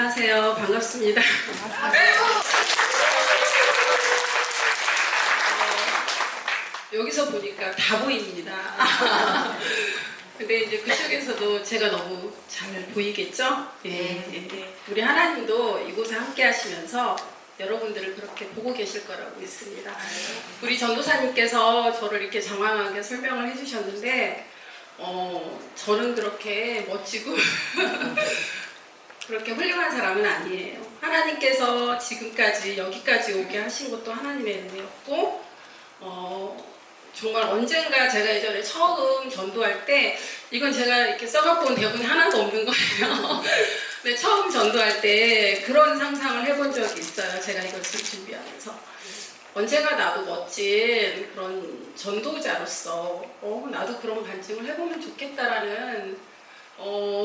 안녕하세요. 반갑습니다. 여기서 보니까 다 보입니다. 근데 이제 그쪽에서도 제가 너무 잘 보이겠죠? 네. 우리 하나님도 이곳에 함께 하시면서 여러분들을 그렇게 보고 계실 거라고 믿습니다. 우리 전도사님께서 저를 이렇게 장황하게 설명을 해주셨는데 저는 그렇게 멋지고 그렇게 훌륭한 사람은 아니에요. 하나님께서 지금까지 여기까지 오게 하신 것도 하나님의 은혜였고 정말 언젠가 제가 예전에 처음 전도할 때 이건 제가 이렇게 써갖고 온 대본이 하나도 없는 거예요. 근데 처음 전도할 때 그런 상상을 해본 적이 있어요. 제가 이것을 준비하면서 언젠가 나도 멋진 그런 전도자로서 나도 그런 간증을 해보면 좋겠다라는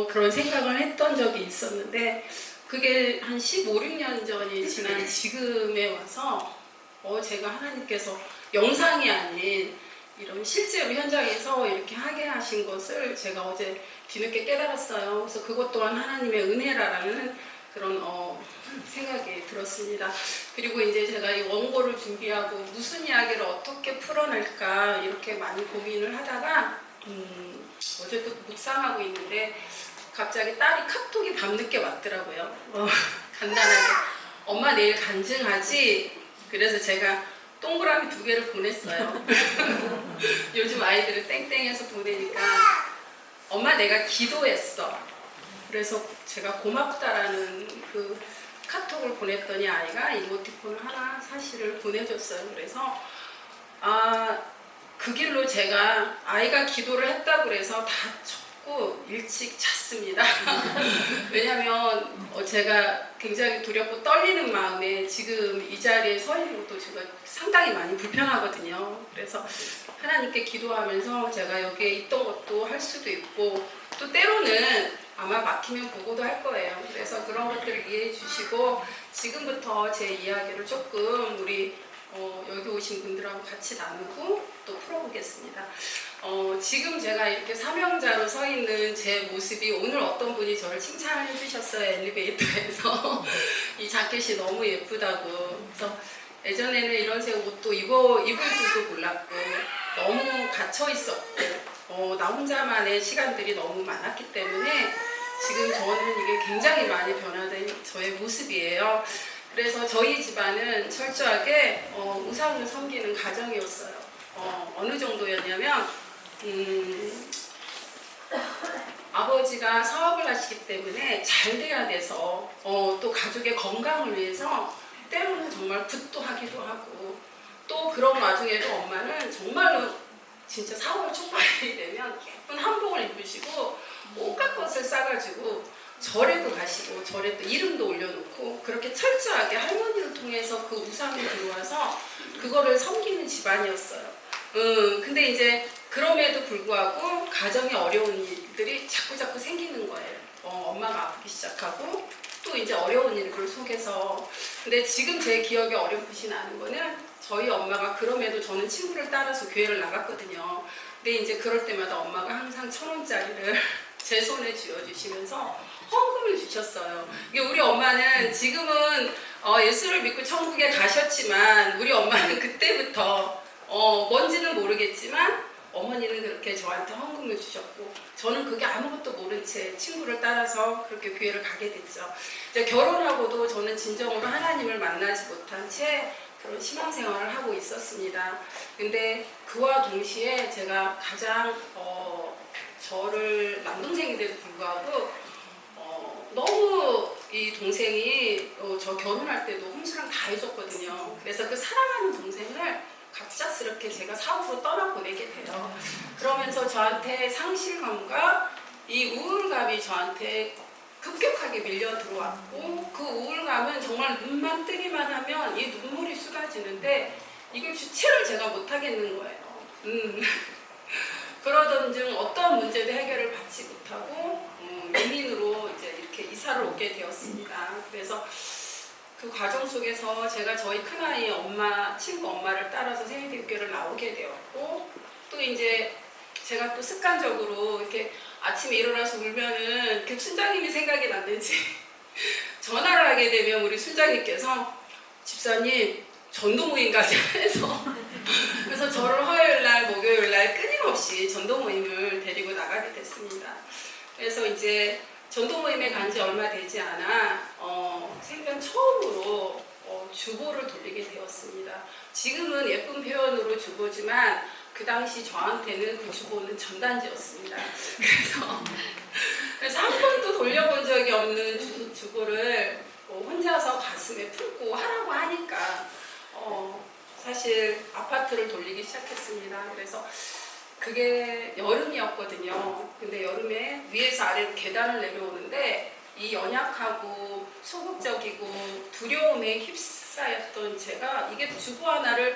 그런 생각을 했던 적이 있었는데 그게 한 15, 16년 전이 지난 지금에 와서 제가 하나님께서 영상이 아닌 이런 실제로 현장에서 이렇게 하게 하신 것을 제가 어제 뒤늦게 깨달았어요. 그래서 그것 또한 하나님의 은혜라는 그런 생각이 들었습니다. 그리고 이제 제가 이 원고를 준비하고 무슨 이야기를 어떻게 풀어낼까 이렇게 많이 고민을 하다가 어제 또 묵상하고 있는데 갑자기 딸이 카톡이 밤늦게 왔더라고요. 간단하게 엄마 내일 간증하지? 그래서 제가 동그라미 2개를 보냈어요. 요즘 아이들을 땡땡해서 보내니까 엄마 내가 기도했어. 그래서 제가 고맙다라는 그 카톡을 보냈더니 아이가 이모티콘을 하나 사실을 보내줬어요. 그래서 그 길로 제가 아이가 기도를 했다고 그래서 다 적고 일찍 잤습니다. 왜냐면 제가 굉장히 두렵고 떨리는 마음에 지금 이 자리에 서 있는 것도 제가 상당히 많이 불편하거든요. 그래서 하나님께 기도하면서 제가 여기에 있던 것도 할 수도 있고 또 때로는 아마 막히면 보고도 할 거예요. 그래서 그런 것들을 이해해 주시고 지금부터 제 이야기를 조금 우리 여기 오신 분들하고 같이 나누고 또 풀어보겠습니다. 지금 제가 이렇게 사명자로 서 있는 제 모습이 오늘 어떤 분이 저를 칭찬해 주셨어요. 엘리베이터에서 이 자켓이 너무 예쁘다고. 그래서 예전에는 이런 색 옷도 입을 줄도 몰랐고 너무 갇혀 있었고 나 혼자만의 시간들이 너무 많았기 때문에 지금 저는 이게 굉장히 많이 변화된 저의 모습이에요. 그래서 저희 집안은 철저하게 우상을 섬기는 가정이었어요. 어느 정도였냐면 아버지가 사업을 하시기 때문에 잘 돼야 돼서 또 가족의 건강을 위해서 때로는 정말 굿도 하기도 하고 또 그런 와중에도 엄마는 정말로 진짜 사업을 촉발하게 되면 예쁜 한복을 입으시고 온갖 것을 싸가지고 절에도 가시고 절에 또 이름도 올려놓고 그렇게 철저하게 할머니를 통해서 그 우상이 들어와서 그거를 섬기는 집안이었어요. 근데 이제 그럼에도 불구하고 가정에 어려운 일들이 자꾸 생기는 거예요. 엄마가 아프기 시작하고 또 이제 어려운 일들 속에서 근데 지금 제 기억에 어렴풋이 나는 거는 저희 엄마가 그럼에도 저는 친구를 따라서 교회를 나갔거든요. 근데 이제 그럴 때마다 엄마가 항상 1,000원짜리를 제 손에 쥐어주시면서 헌금을 주셨어요. 우리 엄마는 지금은 예수를 믿고 천국에 가셨지만 우리 엄마는 그때부터 뭔지는 모르겠지만 어머니는 그렇게 저한테 헌금을 주셨고 저는 그게 아무것도 모른 채 친구를 따라서 그렇게 교회를 가게 됐죠. 이제 결혼하고도 저는 진정으로 하나님을 만나지 못한 채 그런 신앙생활을 하고 있었습니다. 근데 그와 동시에 제가 가장 저를 남동생인데도 불구하고 너무 이 동생이 저 결혼할 때도 홍수랑 다 해줬거든요. 그래서 그 사랑하는 동생을 갑작스럽게 제가 사업으로 떠나보내게 돼요. 그러면서 저한테 상실감과 이 우울감이 저한테 급격하게 밀려 들어왔고 그 우울감은 정말 눈만 뜨기만 하면 이 눈물이 쏟아지는데 이걸 주체를 제가 못하겠는 거예요. 그러던 중 어떤 문제도 해결을 받지 못하고 민인으로 이제 이렇게 이사를 오게 되었습니다. 그래서 그 과정 속에서 제가 저희 큰아이 친구 엄마를 따라서 생일교회를 나오게 되었고 또 이제 제가 또 습관적으로 이렇게 아침에 일어나서 울면은 순자님이 생각이 났는지 전화를 하게 되면 우리 순장님께서 집사님 전도 모임까지 해서 그래서 저를 화요일날 목요일날 끊임없이 전도 모임을 데리고 나가게 됐습니다. 그래서 이제 전도 모임에 간 지 얼마 되지 않아 생전 처음으로 주보를 돌리게 되었습니다. 지금은 예쁜 표현으로 주보지만 그 당시 저한테는 그 주보는 전단지였습니다. 그래서 한 번도 돌려본 적이 없는 주보를 혼자서 가슴에 품고 하라고 하니까 사실 아파트를 돌리기 시작했습니다. 그래서 그게 여름이었거든요. 근데 여름에 위에서 아래로 계단을 내려오는데 이 연약하고 소극적이고 두려움에 휩싸였던 제가 이게 주보 하나를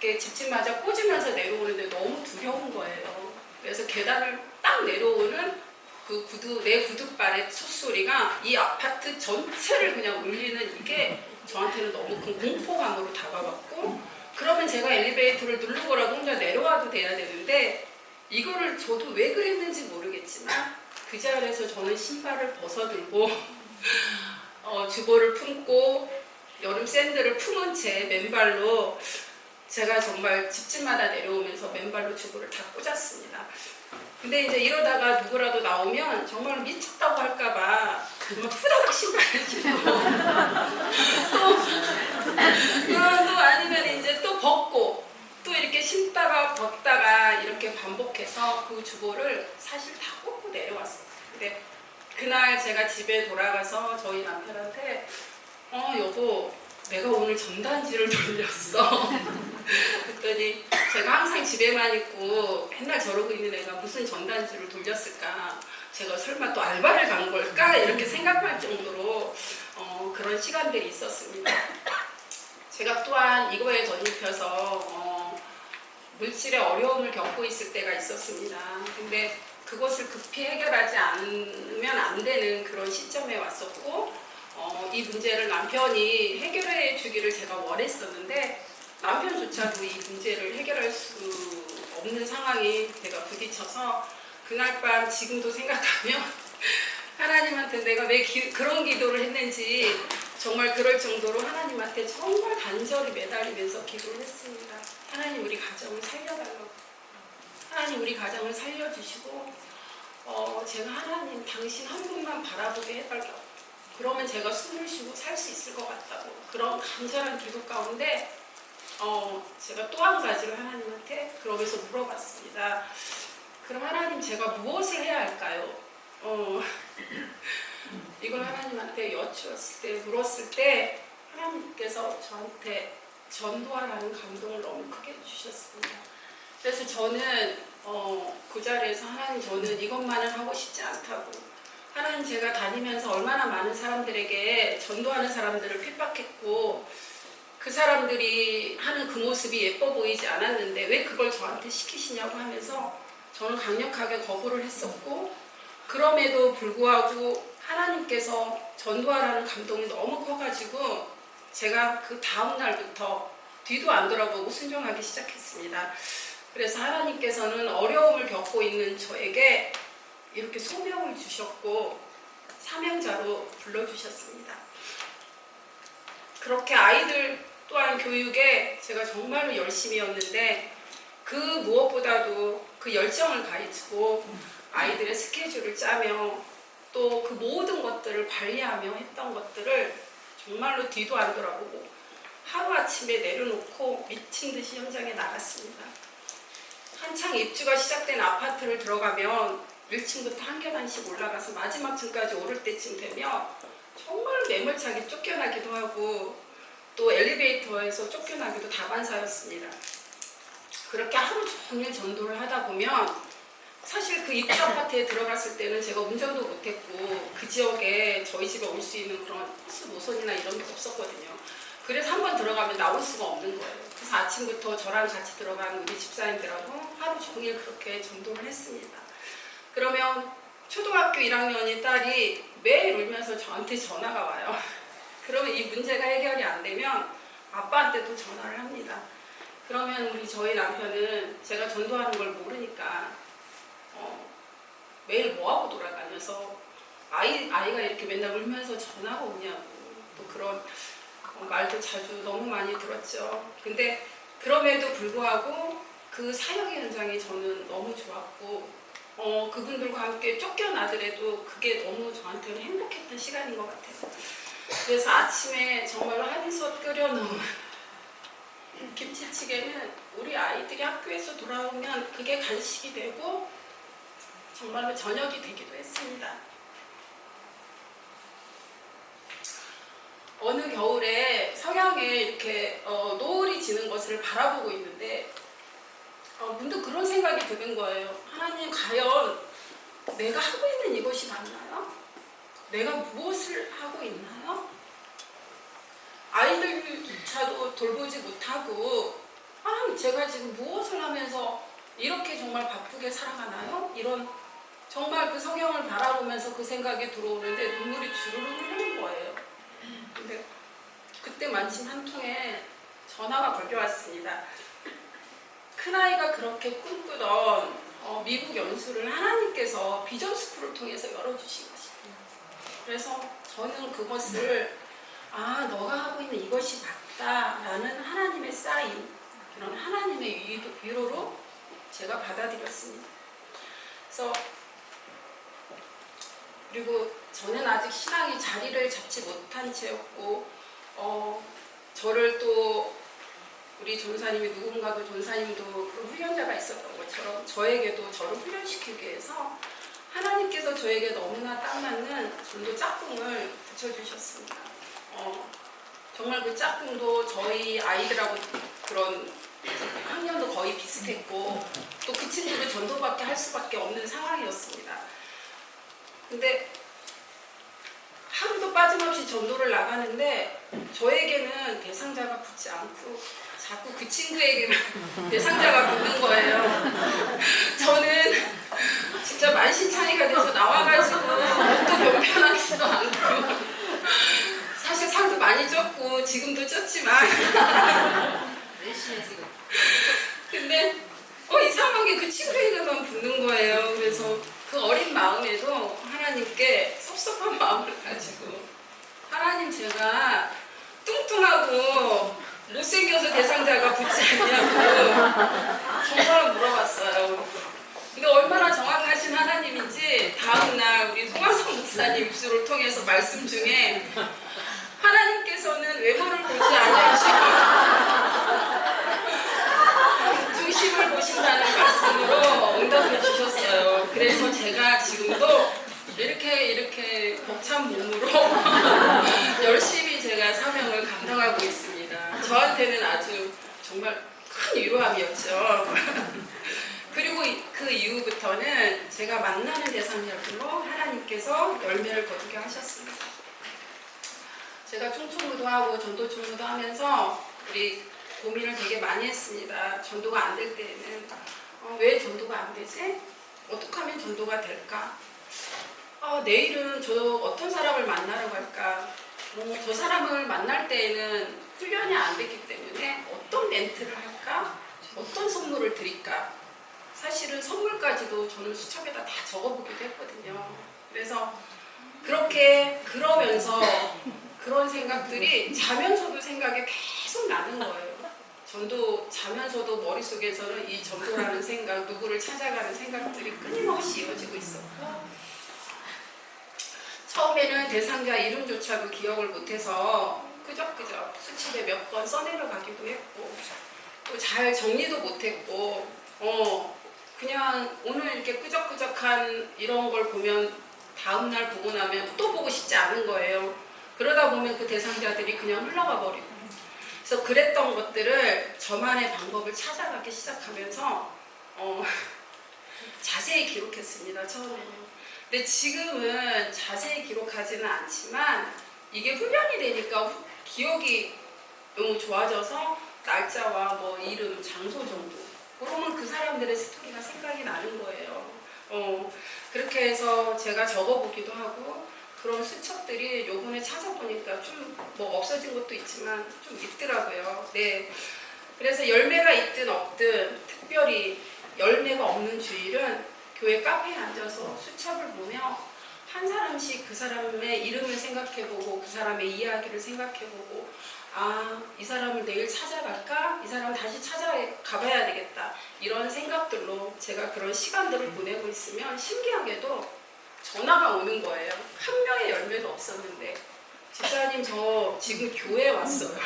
이렇게 집집마다 꽂으면서 내려오는데 너무 두려운 거예요. 그래서 계단을 딱 내려오는 그 내 구둣발의 숫소리가 이 아파트 전체를 그냥 울리는 이게 저한테는 너무 큰 공포감으로 다가왔고, 그러면 제가 엘리베이터를 누르고라도 혼자 내려와도 돼야 되는데 이거를 저도 왜 그랬는지 모르겠지만 그 자리에서 저는 신발을 벗어들고 주보를 품고 여름 샌들을 품은 채 맨발로 제가 정말 집집마다 내려오면서 맨발로 주보를 다 꽂았습니다. 근데 이제 이러다가 누구라도 나오면 정말 미쳤다고 할까봐 정말 후다닥 신발을 신고 또 아니면 이제 또 벗고 또 이렇게 신다가 벗다가 이렇게 반복해서 그 주보를 사실 다 꽂고 내려왔어요. 근데 그날 제가 집에 돌아가서 저희 남편한테 여보 내가 오늘 전단지를 돌렸어. 그랬더니 제가 항상 집에만 있고 맨날 저러고 있는 애가 무슨 전단지를 돌렸을까, 제가 설마 또 알바를 간 걸까 이렇게 생각할 정도로 그런 시간들이 있었습니다. 제가 또한 이거에 덧입혀서 물질의 어려움을 겪고 있을 때가 있었습니다. 근데 그것을 급히 해결하지 않으면 안 되는 그런 시점에 왔었고, 이 문제를 남편이 해결해 주기를 제가 원했었는데 남편조차도 이 문제를 해결할 수 없는 상황이 제가 부딪혀서 그날 밤 지금도 생각하면 하나님한테 내가 왜 그런 기도를 했는지 정말 그럴 정도로 하나님한테 정말 간절히 매달리면서 기도를 했습니다. 하나님 우리 가정을 살려달라고, 하나님 우리 가정을 살려주시고 제가 하나님 당신 한 분만 바라보게 해달라고, 그러면 제가 숨을 쉬고 살 수 있을 것 같다고, 그런 간절한 기도 가운데 제가 또 한 가지를 하나님한테 그러면서 물어봤습니다. 그럼 하나님 제가 무엇을 해야 할까요? 이걸 하나님한테 물었을 때 하나님께서 저한테 전도하라는 감동을 너무 크게 주셨습니다. 그래서 저는 그 자리에서 하나님 저는 이것만은 하고 싶지 않다고, 하나님 제가 다니면서 얼마나 많은 사람들에게 전도하는 사람들을 핍박했고 그 사람들이 하는 그 모습이 예뻐 보이지 않았는데 왜 그걸 저한테 시키시냐고 하면서 저는 강력하게 거부를 했었고, 그럼에도 불구하고 하나님께서 전도하라는 감동이 너무 커가지고 제가 그 다음 날부터 뒤도 안 돌아보고 순종하기 시작했습니다. 그래서 하나님께서는 어려움을 겪고 있는 저에게 이렇게 소명을 주셨고 사명자로 불러주셨습니다. 그렇게 아이들 또한 교육에 제가 정말로 열심히였는데 그 무엇보다도 그 열정을 가지고 아이들의 스케줄을 짜며 또 그 모든 것들을 관리하며 했던 것들을 정말로 뒤도 안 돌아보고 하루아침에 내려놓고 미친 듯이 현장에 나갔습니다. 한창 입주가 시작된 아파트를 들어가면 1층부터 한 계단씩 올라가서 마지막 층까지 오를 때쯤 되면 정말 매몰차게 쫓겨나기도 하고 또 엘리베이터에서 쫓겨나기도 다반사였습니다. 그렇게 하루 종일 전도를 하다 보면 사실 그 입주 아파트에 들어갔을 때는 제가 운전도 못했고 그 지역에 저희 집에 올 수 있는 그런 버스 노선이나 이런 게 없었거든요. 그래서 한번 들어가면 나올 수가 없는 거예요. 그래서 아침부터 저랑 같이 들어간 우리 집사님들하고 하루 종일 그렇게 전도를 했습니다. 그러면 초등학교 1학년인 딸이 매일 울면서 저한테 전화가 와요. 그러면 이 문제가 해결이 안 되면 아빠한테도 전화를 합니다. 그러면 저희 남편은 제가 전도하는 걸 모르니까 매일 뭐하고 돌아다녀서 아이가 이렇게 맨날 울면서 전화가 오냐고 또 그런 말도 자주 너무 많이 들었죠. 근데 그럼에도 불구하고 그 사역 현장이 저는 너무 좋았고 그분들과 함께 쫓겨나더라도 그게 너무 저한테는 행복했던 시간인 것 같아요. 그래서 아침에 정말로 한솥 끓여놓은 김치찌개는 우리 아이들이 학교에서 돌아오면 그게 간식이 되고 정말로 저녁이 되기도 했습니다. 어느 겨울에 석양에 이렇게 노을이 지는 것을 바라보고 있는데 문득 그런 생각이 드는 거예요. 하나님, 과연 내가 하고 있는 이것이 맞나요? 내가 무엇을 하고 있나요? 아이들조차도 돌보지 못하고 하나님, 제가 지금 무엇을 하면서 이렇게 정말 바쁘게 살아가나요? 이런 정말 그 성경을 바라보면서 그 생각이 들어오는데 눈물이 주르륵 흐르는 거예요. 근데 그때 마침 한 통에 전화가 걸려왔습니다. 큰아이가 그렇게 꿈꾸던 미국 연수를 하나님께서 비전 스쿨을 통해서 열어주신 것입니다. 그래서 저는 그것을 너가 하고 있는 이것이 맞다라는 하나님의 사인, 그런 하나님의 위로로 제가 받아들였습니다. 그래서 그리고 저는 아직 신앙이 자리를 잡지 못한 채였고 저를 또 우리 전사님이 누군가도 전사님도 그런 훈련자가 있었던 것처럼 저에게도 저를 훈련시키기 위해서 하나님께서 저에게 너무나 딱 맞는 전도 짝꿍을 붙여주셨습니다. 정말 그 짝꿍도 저희 아이들하고 그런 학년도 거의 비슷했고 또 그 친구도 전도밖에 할 수밖에 없는 상황이었습니다. 근데 하루도 빠짐없이 전도를 나가는데 저에게는 대상자가 붙지 않고 자꾸 그 친구에게만 대상자가 붙는 거예요. 저는 진짜 만신창이가 돼서 나와가지고 옷도 변변하지도 않고 사실 살도 많이 쪘고 지금도 쪘지만 근데 이상하게 그 친구에게만 붙는 거예요. 그래서 그 어린 마음에도 하나님께 섭섭한 마음을 가지고 하나님, 제가 뚱뚱하고 못생겨서 대상자가 붙지 않냐고 정말 물어봤어요. 근데 얼마나 정확하신 하나님인지 다음날 우리 송화성 목사님 입술을 통해서 말씀 중에 하나님께서는 외모를 보지 아니하시고 중심을 보신다는 말씀으로 응답해 주셨어요. 그래서 제가 지금도 이렇게 벅찬 몸으로 열심히 제가 사명을 감당하고 있습니다. 저한테는 아주 정말 큰 위로함이었죠. 그리고 그 이후부터는 제가 만나는 대상자들로 하나님께서 열매를 거두게 하셨습니다. 제가 총총무도 하고 전도총무도 하면서 우리 고민을 되게 많이 했습니다. 전도가 안 될 때에는 왜 전도가 안 되지? 어떻게 하면 전도가 될까? 내일은 저 어떤 사람을 만나러 갈까? 저 사람을 만날 때에는 훈련이 안 됐기 때문에 어떤 멘트를 할까? 어떤 선물을 드릴까? 사실은 선물까지도 저는 수첩에다 다 적어보기도 했거든요. 그래서 그러면서 그런 생각들이 자면서도 생각이 계속 나는 거예요. 전도 자면서도 머릿속에서는 이 전도라는 생각, 누구를 찾아가는 생각들이 끊임없이 이어지고 있었고 처음에는 대상자 이름조차도 기억을 못해서 끄적끄적 수첩에 몇 번 써내려가기도 했고 또 잘 정리도 못했고 그냥 오늘 이렇게 끄적끄적한 이런 걸 보면 다음날 보고 나면 또 보고 싶지 않은 거예요. 그러다 보면 그 대상자들이 그냥 흘러가 버리고 그래서 그랬던 것들을 저만의 방법을 찾아가기 시작하면서 자세히 기록했습니다. 처음에는. 근데 지금은 자세히 기록하지는 않지만 이게 훈련이 되니까 기억이 너무 좋아져서 날짜와 뭐 이름, 장소 정도 그러면 그 사람들의 스토리가 생각이 나는 거예요. 그렇게 해서 제가 적어보기도 하고 그런 수첩들이 요번에 찾아보니까 좀 뭐 없어진 것도 있지만 좀 있더라고요. 네. 그래서 열매가 있든 없든 특별히 열매가 없는 주일은 교회 카페에 앉아서 수첩을 보며 한 사람씩 그 사람의 이름을 생각해보고 그 사람의 이야기를 생각해보고 이 사람을 내일 찾아갈까? 이 사람 다시 찾아가봐야 되겠다. 이런 생각들로 제가 그런 시간들을 보내고 있으면 신기하게도 전화가 오는 거예요. 한 명의 열매도 없었는데 집사님 저 지금 교회 왔어요.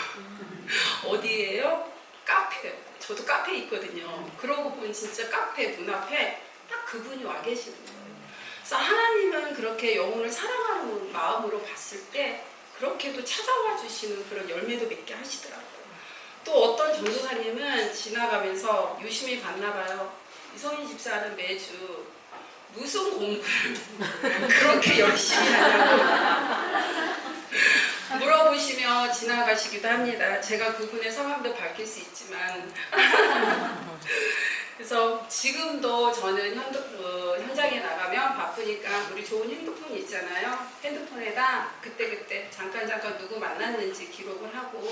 어디예요? 카페. 저도 카페에 있거든요. 그러고 보니 진짜 카페 문 앞에 딱 그분이 와 계시는 거예요. 그래서 하나님은 그렇게 영혼을 사랑하는 마음으로 봤을 때 그렇게도 찾아와 주시는 그런 열매도 맺게 하시더라고요. 또 어떤 전도사님은 지나가면서 유심히 봤나 봐요. 이성인 집사는 매주 무슨 공부를 그렇게 열심히 하냐고 물어보시며 지나가시기도 합니다. 제가 그분의 성함도 밝힐 수 있지만 그래서 지금도 저는 현장에 나가면 바쁘니까 우리 좋은 핸드폰이 있잖아요. 핸드폰에다 그때그때 잠깐 누구 만났는지 기록을 하고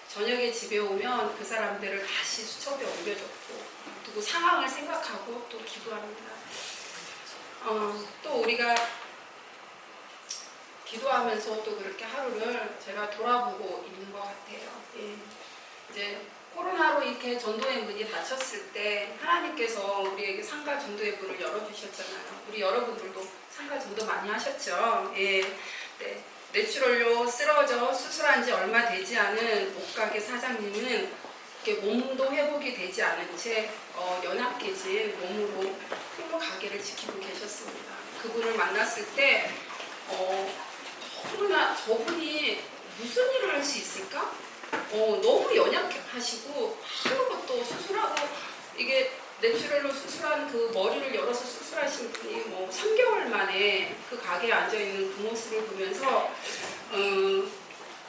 저녁에 집에 오면 그 사람들을 다시 수첩에 옮겨줬고 또 그 상황을 생각하고 또 기도합니다. 또 우리가 기도하면서 또 그렇게 하루를 제가 돌아보고 있는 것 같아요. 예. 이제 코로나로 이렇게 전도의 문이 닫혔을 때 하나님께서 우리에게 상가 전도의 문을 열어주셨잖아요. 우리 여러분들도 상가 전도 많이 하셨죠. 예. 네. 뇌출혈로 쓰러져 수술한 지 얼마 되지 않은 옷가게 사장님은 이렇게 몸도 회복이 되지 않은 채 연약해진 몸으로 홀로 가게를 지키고 계셨습니다. 그분을 만났을 때 저분이 무슨 일을 할 수 있을까? 너무 연약하시고 아무것도 수술하고 이게 뇌출혈로 수술한 그 머리를 열어서 수술하신 분이 뭐 3개월 만에 그 가게에 앉아있는 그 모습을 보면서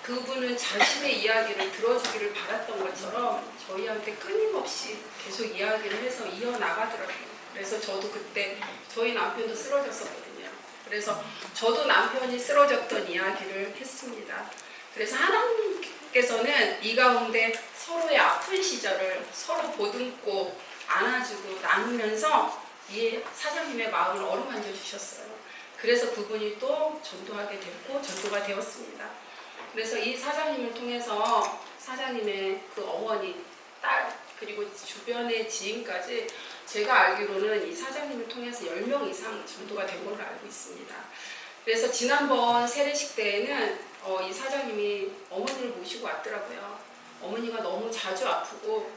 그분은 자신의 이야기를 들어주기를 바랐던 것처럼 저희한테 끊임없이 계속 이야기를 해서 이어나가더라고요. 그래서 저도 그때 저희 남편도 쓰러졌었거든요. 그래서 저도 남편이 쓰러졌던 이야기를 했습니다. 그래서 하나님께서는 이 가운데 서로의 아픈 시절을 서로 보듬고 안아주고 나누면서 이 사장님의 마음을 어루만져 주셨어요. 그래서 그분이 또 전도하게 됐고 전도가 되었습니다. 그래서 이 사장님을 통해서 사장님의 그 어머니, 딸, 그리고 주변의 지인까지 제가 알기로는 이 사장님을 통해서 10명 이상 전도가 된 걸로 알고 있습니다. 그래서 지난번 세례식 때에는 이 사장님이 어머니를 모시고 왔더라고요. 어머니가 너무 자주 아프고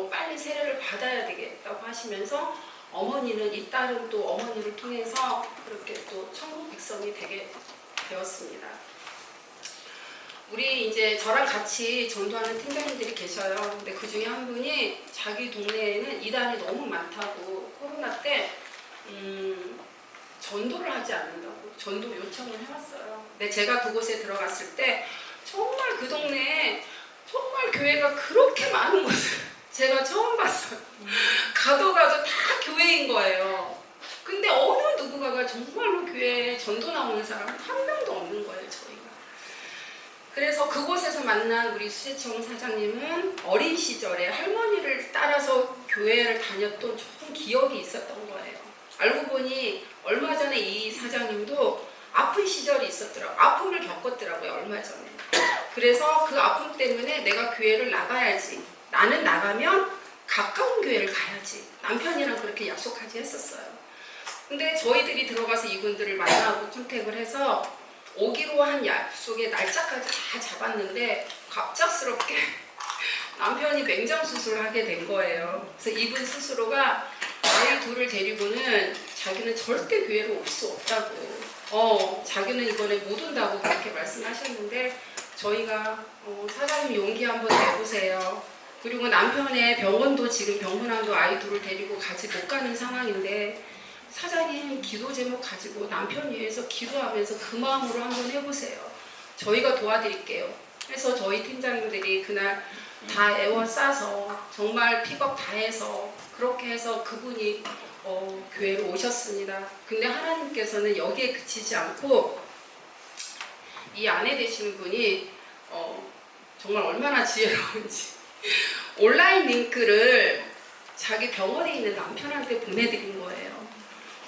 빨리 세례를 받아야 되겠다고 하시면서 어머니는 이 딸은 또 어머니를 통해서 그렇게 또 천국 백성이 되게 되었습니다. 우리 이제 저랑 같이 전도하는 팀장님들이 계셔요. 근데 그 중에 한 분이 자기 동네에는 이단이 너무 많다고 코로나 때 전도를 하지 않는다고 전도 요청을 해왔어요. 근데 제가 그곳에 들어갔을 때 정말 그 동네에 정말 교회가 그렇게 많은 것을 제가 처음 봤어요. 가도 다 교회인 거예요. 근데 어느 누구가가 정말로 교회에 전도 나오는 사람 한 명도 없는 거예요, 저희가. 그래서 그곳에서 만난 우리 수제청 사장님은 어린 시절에 할머니를 따라서 교회를 다녔던 좋은 기억이 있었던 거예요. 알고 보니 얼마 전에 이 사장님도 아픈 시절이 있었더라고요. 아픔을 겪었더라고요, 얼마 전에. 그래서 그 아픔 때문에 내가 교회를 나가야지. 나는 나가면 가까운 교회를 가야지. 남편이랑 그렇게 약속하지 했었어요. 근데 저희들이 들어가서 이분들을 만나고 컨택을 해서 오기로 한 약속의 날짜까지 다 잡았는데 갑작스럽게 남편이 맹장 수술을 하게 된 거예요. 그래서 이분 스스로가 아이 둘을 데리고는 자기는 절대 교회로 올 수 없다고 자기는 이번에 못 온다고 그렇게 말씀하셨는데 저희가 사장님 용기 한번 내보세요. 그리고 남편의 병원도 지금 병문안도 아이 둘을 데리고 같이 못 가는 상황인데 사장님 기도 제목 가지고 남편 위해서 기도하면서 그 마음으로 한번 해보세요. 저희가 도와드릴게요. 그래서 저희 팀장님들이 그날 다 애워싸서 정말 픽업 다 해서 그렇게 해서 그분이 교회로 오셨습니다. 근데 하나님께서는 여기에 그치지 않고 이 아내 되시는 분이 정말 얼마나 지혜로운지 온라인 링크를 자기 병원에 있는 남편한테 보내드린 거예요.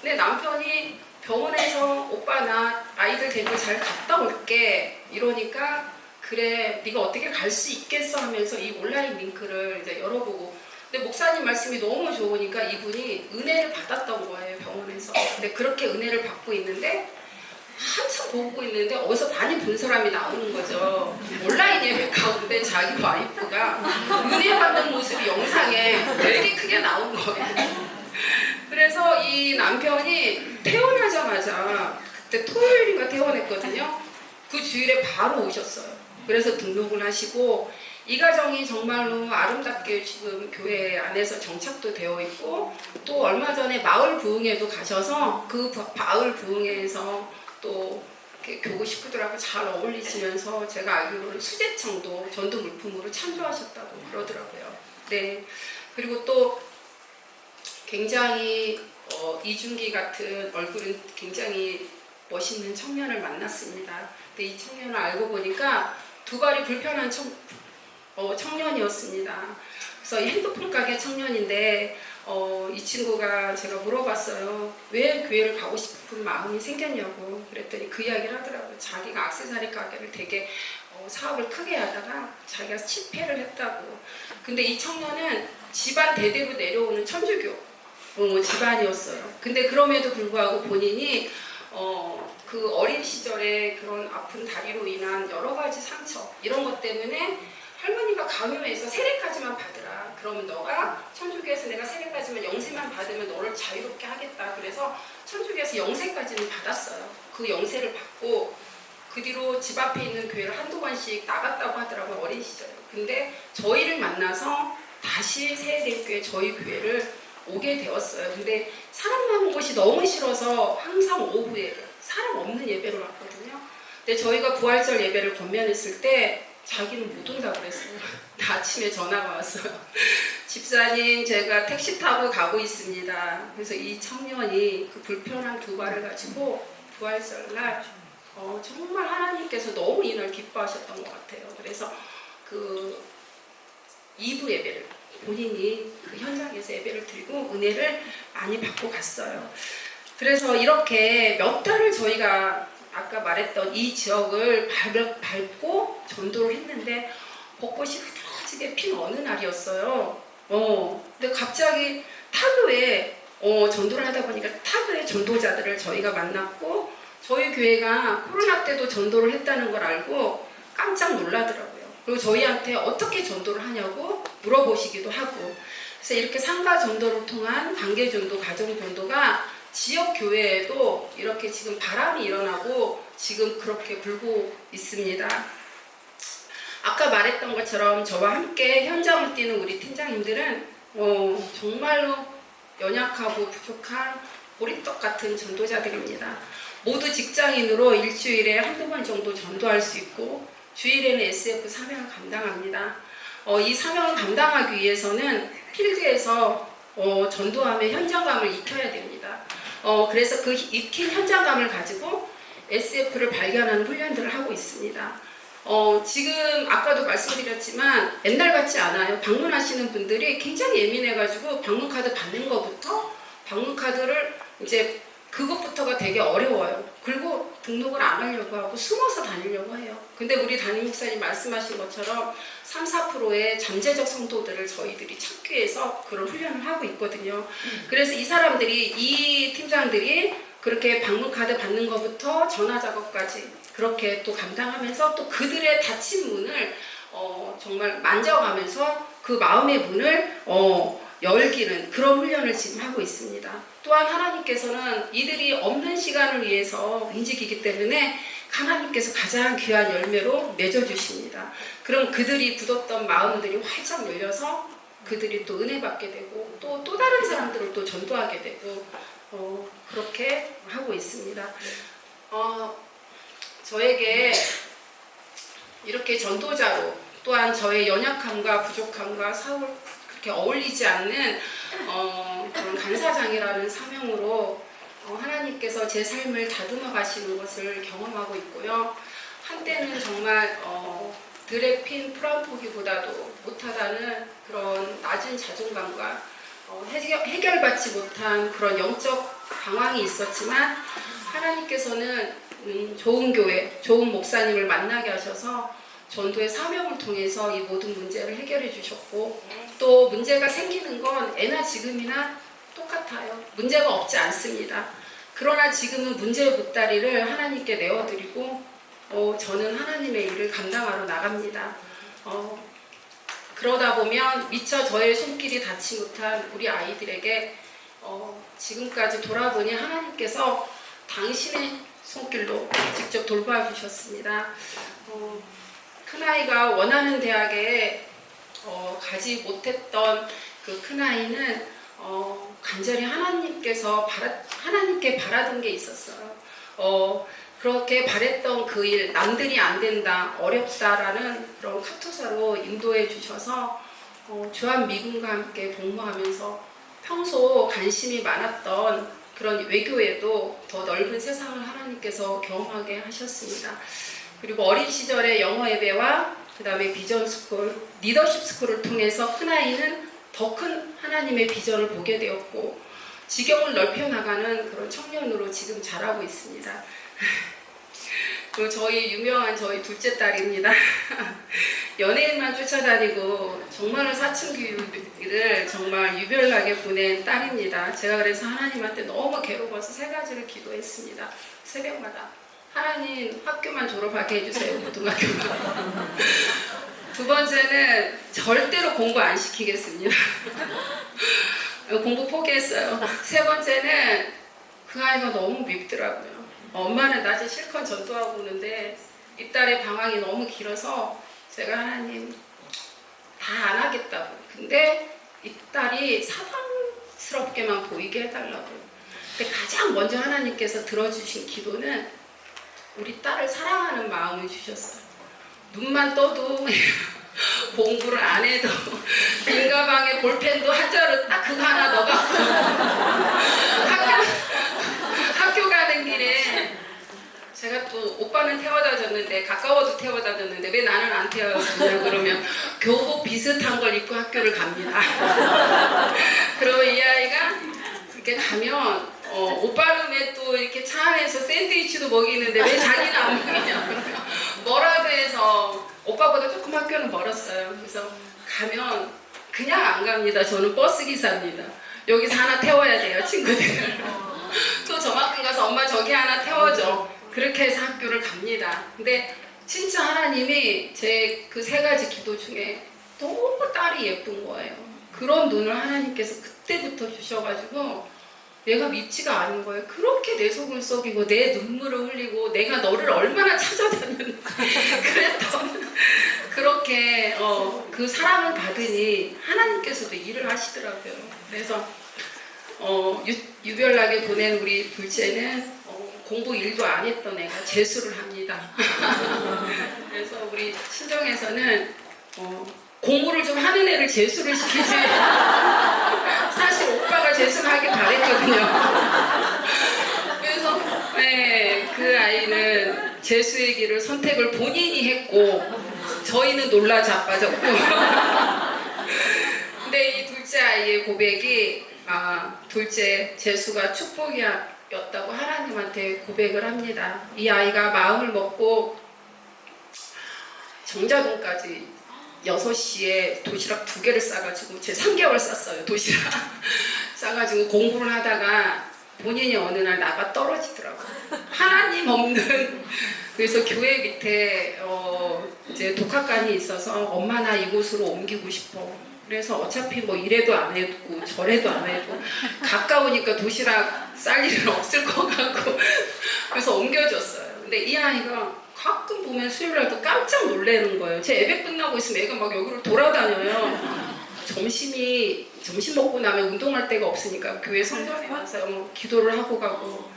근데 남편이 병원에서 오빠 나 아이들 데리고 잘 갔다 올게 이러니까 그래 네가 어떻게 갈 수 있겠어 하면서 이 온라인 링크를 이제 열어보고, 근데 목사님 말씀이 너무 좋으니까 이분이 은혜를 받았던 거예요, 병원에서. 근데 그렇게 은혜를 받고 있는데 한참 보고 있는데 어디서 많이 본 사람이 나오는 거죠. 온라인 예배 가운데 자기 와이프가 은혜 받는 모습이 영상에 되게 크게 나온 거예요. 그래서 이 남편이 태어나자마자, 그때 토요일인가 퇴원했거든요. 그 주일에 바로 오셨어요. 그래서 등록을 하시고 이 가정이 정말로 아름답게 지금 교회 안에서 정착도 되어 있고, 또 얼마 전에 마을 부흥회도 가셔서 그 마을 부흥회에서 또 이렇게 교구 식구들하고 잘 어울리시면서 제가 알기로는 수제청도 전도 물품으로 참조하셨다고 그러더라고요. 네. 그리고 또 굉장히 이준기 같은 얼굴은 굉장히 멋있는 청년을 만났습니다. 근데 이 청년을 알고 보니까 두 발이 불편한 청년이었습니다. 그래서 이 핸드폰 가게 청년인데 이 친구가 제가 물어봤어요. 왜 교회를 가고 싶은 마음이 생겼냐고. 그랬더니 그 이야기를 하더라고요. 자기가 액세서리 가게를 되게 사업을 크게 하다가 자기가 실패를 했다고. 근데 이 청년은 집안 대대로 내려오는 천주교 집안이었어요. 근데 그럼에도 불구하고 본인이 그 어린 시절에 그런 아픈 다리로 인한 여러 가지 상처 이런 것 때문에 할머니가 강요해서 세례까지만 받으라. 그러면 너가 천주교에서 내가 세례까지만 영세만 받으면 너를 자유롭게 하겠다. 그래서 천주교에서 영세까지는 받았어요. 그 영세를 받고 그 뒤로 집 앞에 있는 교회를 한두 번씩 나갔다고 하더라고요. 어린 시절에. 근데 저희를 만나서 다시 세례교회 저희 교회를 오게 되었어요. 근데 사람 많은 곳이 너무 싫어서 항상 오후에 사람 없는 예배로 왔거든요. 근데 저희가 부활절 예배를 권면했을 때 자기는 못 온다고 그랬어요. 아침에 전화가 왔어요. 집사님 제가 택시 타고 가고 있습니다. 그래서 이 청년이 그 불편한 두 발을 가지고 부활절 날 정말 하나님께서 너무 이날 기뻐하셨던 것 같아요. 그래서 그 2부 예배를 본인이 그 현장에서 예배를 드리고 은혜를 많이 받고 갔어요. 그래서 이렇게 몇 달을 저희가 아까 말했던 이 지역을 밟고 전도를 했는데 벚꽃이 흐드러지게 핀 어느 날이었어요. 근데 갑자기 타교에 전도를 하다 보니까 타교의 전도자들을 저희가 만났고, 저희 교회가 코로나 때도 전도를 했다는 걸 알고 깜짝 놀라더라고요. 그리고 저희한테 어떻게 전도를 하냐고 물어보시기도 하고, 그래서 이렇게 상가 전도를 통한 단계 전도, 가정 전도가 지역 교회에도 이렇게 지금 바람이 일어나고 지금 그렇게 불고 있습니다. 아까 말했던 것처럼 저와 함께 현장을 뛰는 우리 팀장님들은 정말로 연약하고 부족한 보리떡 같은 전도자들입니다. 모두 직장인으로 일주일에 한두 번 정도 전도할 수 있고 주일에는 SF 사명을 감당합니다. 이 사명을 감당하기 위해서는 필드에서 전도하며 현장감을 익혀야 됩니다. 그래서 그 익힌 현장감을 가지고 SF를 발견하는 훈련들을 하고 있습니다. 지금 아까도 말씀드렸지만 옛날 같지 않아요. 방문하시는 분들이 굉장히 예민해가지고 방문카드 받는 것부터 방문카드를 이제 그것부터가 되게 어려워요. 그리고 등록을 안 하려고 하고 숨어서 다니려고 해요. 근데 우리 담임 목사님 말씀하신 것처럼 3, 4%의 잠재적 성도들을 저희들이 찾기 위해서 그런 훈련을 하고 있거든요. 그래서 이 사람들이, 이 팀장들이 그렇게 방문카드 받는 것부터 전화 작업까지 그렇게 또 감당하면서 또 그들의 닫힌 문을 정말 만져가면서 그 마음의 문을 열기는 그런 훈련을 지금 하고 있습니다. 또한 하나님께서는 이들이 없는 시간을 위해서 움직이기 때문에 하나님께서 가장 귀한 열매로 맺어주십니다. 그럼 그들이 굳었던 마음들이 활짝 열려서 그들이 또 은혜 받게 되고 또 다른 사람들을 또 전도하게 되고 그렇게 하고 있습니다. 저에게 이렇게 전도자로 또한 저의 연약함과 부족함과 사울 그렇게 어울리지 않는 그런 간사장이라는 사명으로 하나님께서 제 삶을 다듬어 가시는 것을 경험하고 있고요. 한때는 정말 들에 핀 풀한포기보다도 못하다는 그런 낮은 자존감과 해결받지 못한 그런 영적 방황이 있었지만 하나님께서는 좋은 교회, 좋은 목사님을 만나게 하셔서 전도의 사명을 통해서 이 모든 문제를 해결해 주셨고, 또 문제가 생기는 건 애나 지금이나 똑같아요. 문제가 없지 않습니다. 그러나 지금은 문제의 보따리를 하나님께 내어드리고 저는 하나님의 일을 감당하러 나갑니다. 그러다 보면 미처 저의 손길이 닿지 못한 우리 아이들에게 지금까지 돌아보니 하나님께서 당신의 손길로 직접 돌봐 주셨습니다. 큰아이가 원하는 대학에 가지 못했던 그 큰아이는 간절히 하나님께 바라던 게 있었어요. 그렇게 바랬던 그 일, 남들이 안 된다, 어렵다라는 그런 카투사로 인도해 주셔서 주한 미군과 함께 복무하면서 평소 관심이 많았던 그런 외교에도 더 넓은 세상을 하나님께서 경험하게 하셨습니다. 그리고 어린 시절에 영어 예배와 그 다음에 비전 스쿨, 리더십 스쿨을 통해서 큰아이는 더 큰 하나님의 비전을 보게 되었고 지경을 넓혀나가는 그런 청년으로 지금 자라고 있습니다. 그리고 저희 둘째 딸입니다. 연예인만 쫓아다니고 정말로 사춘기를 정말 유별나게 보낸 딸입니다. 제가 그래서 하나님한테 너무 괴로워서 3가지를 기도했습니다. 새벽마다. 하나님, 학교만 졸업하게 해주세요. 고등학교만. 2번째는 절대로 공부 안 시키겠습니다. 공부 포기했어요. 3번째는 그 아이가 너무 밉더라고요. 엄마는 낮에 실컷 전도하고 오는데 이 딸의 방황이 너무 길어서 제가 하나님 다 안 하겠다고. 근데 이 딸이 사랑스럽게만 보이게 해달라고. 근데 가장 먼저 하나님께서 들어주신 기도는 우리 딸을 사랑하는 마음을 주셨어요. 눈만 떠도 공부를 안 해도 빈 가방에 볼펜도 한 자루 딱 그거 하나 넣어갖고 학교 가는 길에 제가 또 오빠는 태워다 줬는데 가까워도 태워다 줬는데 왜 나는 안 태워다 주냐 그러면 교복 비슷한 걸 입고 학교를 갑니다. 그러면 이 아이가 이렇게 가면 오빠는 왜 또 이렇게 차 안에서 샌드위치도 먹이는데 왜 자기는 안 먹이냐. 뭐라도 해서 오빠보다 조금 학교는 멀었어요. 그래서 가면 그냥 안 갑니다. 저는 버스 기사입니다. 여기서 하나 태워야 돼요, 친구들. 또 저만큼 가서 엄마 저기 하나 태워줘. 그렇게 해서 학교를 갑니다. 근데 진짜 하나님이 제 그 3가지 기도 중에 너무 딸이 예쁜 거예요. 그런 눈을 하나님께서 그때부터 주셔가지고 내가 밉지가 않은 거예요. 그렇게 내 속을 썩이고 내 눈물을 흘리고 내가 너를 얼마나 찾아다녔는지 그랬던 그렇게 그 사랑을 받으니 하나님께서도 일을 하시더라고요. 그래서 유별나게 보낸 우리 둘째는 공부 1도 안 했던 애가 재수를 합니다. 그래서 우리 친정에서는 공부를 좀 하는 애를 재수를 시키지 사실 오빠가 재수를 하길 바랬거든요. 그래서 그 아이는 재수의 길을 선택을 본인이 했고 저희는 놀라 자빠졌고 근데 이 둘째 아이의 고백이 둘째 재수가 축복이었다고 하나님한테 고백을 합니다. 이 아이가 마음을 먹고 정자동까지 6시에 도시락 2개를 싸가지고 제 3개월 쌌어요. 도시락 싸가지고 공부를 하다가 본인이 어느 날 나가 떨어지더라고요. 하나님 없는. 그래서 교회 밑에 이제 독학관이 있어서 엄마 나 이곳으로 옮기고 싶어. 그래서 어차피 뭐 이래도 안 해도 저래도 안 해도 가까우니까 도시락 쌀 일은 없을 것 같고 그래서 옮겨줬어요. 근데 이 아이가 가끔 보면 수요일날도 깜짝 놀라는 거예요. 제 예배 끝나고 있으면 애가 막 여기로 돌아다녀요. 점심 먹고 나면 운동할 데가 없으니까 교회 성전에 와서 기도를 하고 가고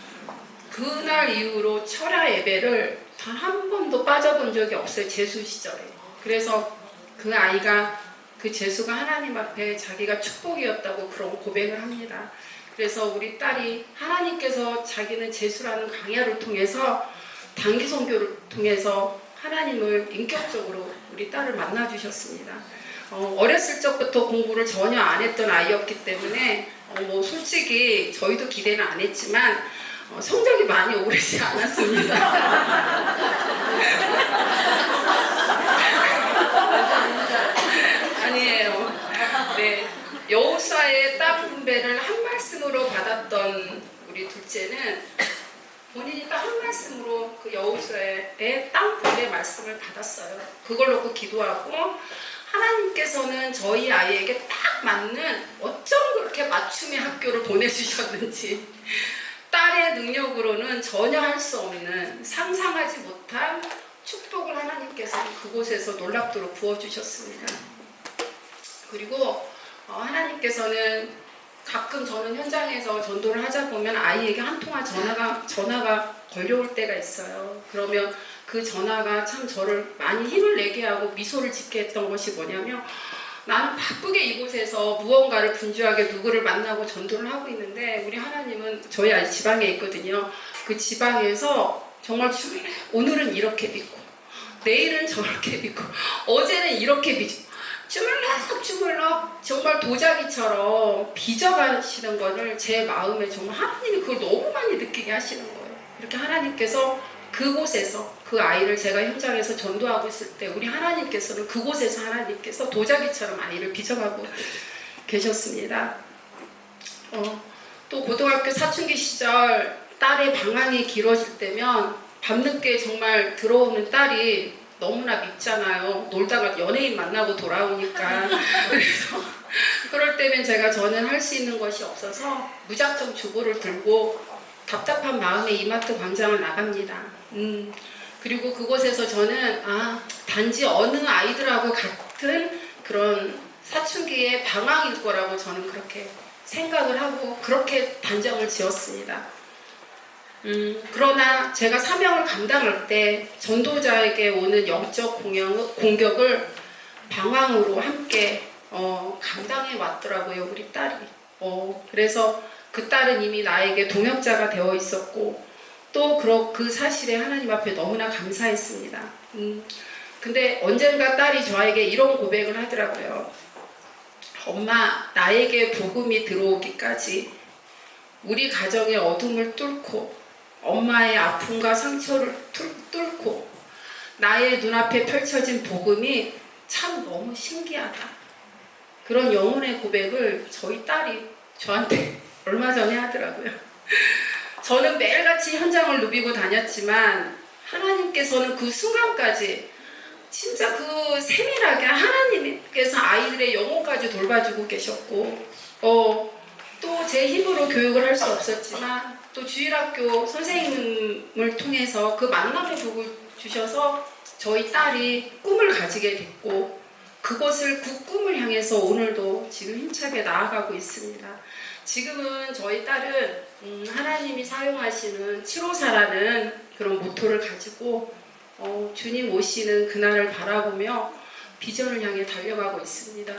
그날 이후로 철야 예배를 단 한 번도 빠져본 적이 없어요. 재수 시절에. 그래서 그 아이가 그 재수가 하나님 앞에 자기가 축복이었다고 그런 고백을 합니다. 그래서 우리 딸이 하나님께서 자기는 재수라는 강야를 통해서 단기 선교를 통해서 하나님을 인격적으로 우리 딸을 만나주셨습니다. 어렸을 적부터 공부를 전혀 안 했던 아이였기 때문에 뭐 솔직히 저희도 기대는 안 했지만 성적이 많이 오르지 않았습니다. 아니에요. 네, 여호수아의 땅 분배를 한 말씀으로 받았던 우리 둘째는 본인이 딱 한 말씀으로 그 여호수아의 땅 분배 말씀을 받았어요. 그걸 놓고 기도하고 하나님께서는 저희 아이에게 딱 맞는 어쩜 그렇게 맞춤의 학교를 보내주셨는지 딸의 능력으로는 전혀 할 수 없는 상상하지 못한 축복을 하나님께서 그곳에서 놀랍도록 부어주셨습니다. 그리고 하나님께서는 가끔 저는 현장에서 전도를 하자 보면 아이에게 한 통화 전화가 걸려올 때가 있어요. 그러면 그 전화가 참 저를 많이 힘을 내게 하고 미소를 짓게 했던 것이 뭐냐면, 나는 바쁘게 이곳에서 무언가를 분주하게 누구를 만나고 전도를 하고 있는데 우리 하나님은 저희 아직 지방에 있거든요. 그 지방에서 정말 오늘은 이렇게 믿고 내일은 저렇게 믿고 어제는 이렇게 믿고 주물럭 정말 도자기처럼 빚어가시는 거를 제 마음에 정말 하나님이 그걸 너무 많이 느끼게 하시는 거예요. 이렇게 하나님께서 그곳에서 그 아이를 제가 현장에서 전도하고 있을 때 우리 하나님께서는 그곳에서 하나님께서 도자기처럼 아이를 빚어가고 계셨습니다. 또 고등학교 사춘기 시절 딸의 방황이 길어질 때면 밤늦게 정말 들어오는 딸이 너무나 밉잖아요. 놀다가 연예인 만나고 돌아오니까. 그래서 그럴 때면 저는 할 수 있는 것이 없어서 무작정 주보를 들고 답답한 마음에 이마트 광장을 나갑니다. 그리고 그곳에서 저는 단지 어느 아이들하고 같은 그런 사춘기의 방황일 거라고 저는 그렇게 생각을 하고 그렇게 단정을 지었습니다. 그러나 제가 사명을 감당할 때 전도자에게 오는 영적 공격을 방황으로 함께 감당해 왔더라고요, 우리 딸이. 그래서 그 딸은 이미 나에게 동역자가 되어 있었고 또 그 사실에 하나님 앞에 너무나 감사했습니다. 근데 언젠가 딸이 저에게 이런 고백을 하더라고요. 엄마, 나에게 복음이 들어오기까지 우리 가정의 어둠을 뚫고 엄마의 아픔과 상처를 뚫고 나의 눈앞에 펼쳐진 복음이 참 너무 신기하다. 그런 영혼의 고백을 저희 딸이 저한테 얼마 전에 하더라고요. 저는 매일같이 현장을 누비고 다녔지만 하나님께서는 그 순간까지 진짜 그 세밀하게 하나님께서 아이들의 영혼까지 돌봐주고 계셨고 또 제 힘으로 교육을 할 수 없었지만 또 주일학교 선생님을 통해서 그 만남의 복을 주셔서 저희 딸이 꿈을 가지게 됐고 그 꿈을 향해서 오늘도 지금 힘차게 나아가고 있습니다. 지금은 저희 딸은 하나님이 사용하시는 754라는 그런 모토를 가지고 주님 오시는 그날을 바라보며 비전을 향해 달려가고 있습니다.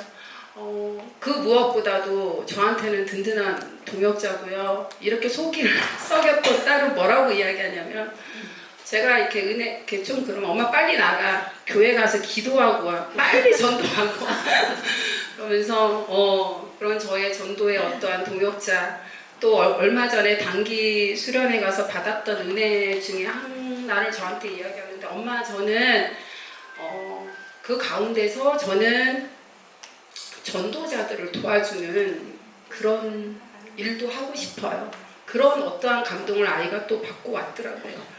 그 무엇보다도 저한테는 든든한 동역자고요. 이렇게 속이 썩였던 딸은 뭐라고 이야기하냐면 제가 이렇게 좀 그러면 엄마 빨리 나가 교회 가서 기도하고 와 빨리 전도하고 그러면서 그런 저의 전도의 어떠한 동역자 또 얼마 전에 단기 수련회 가서 받았던 은혜 중에 하나를 저한테 이야기하는데 엄마 저는 그 가운데서 저는 전도자들을 도와주는 그런 일도 하고 싶어요. 그런 어떠한 감동을 아이가 또 받고 왔더라고요.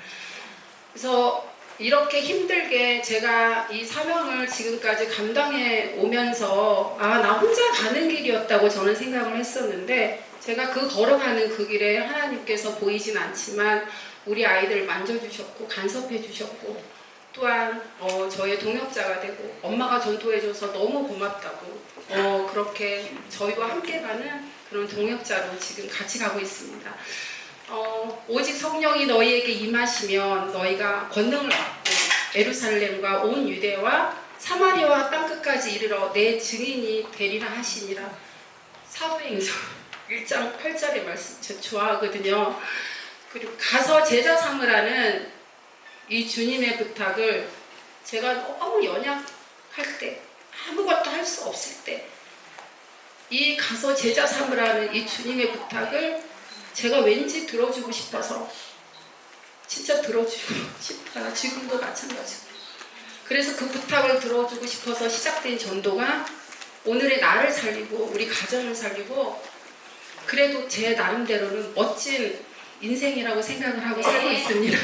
그래서 이렇게 힘들게 제가 이 사명을 지금까지 감당해 오면서 나 혼자 가는 길이었다고 저는 생각을 했었는데 제가 걸어가는 그 길에 하나님께서 보이진 않지만 우리 아이들 만져주셨고 간섭해 주셨고 또한 저의 동역자가 되고 엄마가 전도해줘서 너무 고맙다고 그렇게 저희와 함께 가는 그런 동역자로 지금 같이 가고 있습니다. 오직 성령이 너희에게 임하시면 너희가 권능을 받고 예루살렘과 온 유대와 사마리아와 땅끝까지 이르러 내 증인이 되리라 하시니라. 사도행전 1장 8절의 말씀 제가 좋아하거든요. 그리고 가서 제자 삼으라는 이 주님의 부탁을 제가 너무 연약할 때 아무것도 할 수 없을 때 이 가서 제자 삼으라는 이 주님의 부탁을 제가 왠지 들어주고 싶어서 진짜 들어주고 싶어요. 지금도 마찬가지고. 그래서 그 부탁을 들어주고 싶어서 시작된 전도가 오늘의 나를 살리고 우리 가정을 살리고 그래도 제 나름대로는 멋진 인생이라고 생각을 하고 살고 있습니다.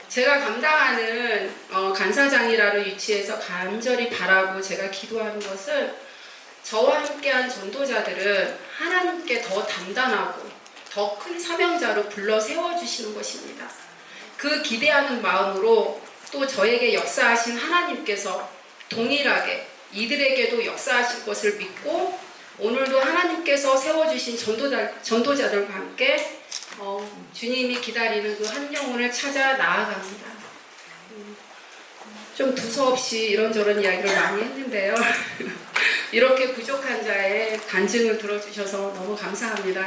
제가 감당하는 간사장이라는 위치에서 간절히 바라고 제가 기도하는 것은 저와 함께한 전도자들은 하나님께 더 단단하고 더 큰 사명자로 불러 세워주시는 것입니다. 그 기대하는 마음으로 또 저에게 역사하신 하나님께서 동일하게 이들에게도 역사하실 것을 믿고 오늘도 하나님께서 세워주신 전도자들과 함께 주님이 기다리는 그 한 영혼을 찾아 나아갑니다. 좀 두서없이 이런저런 이야기를 많이 했는데요. 이렇게 부족한 자의 간증을 들어주셔서 너무 감사합니다.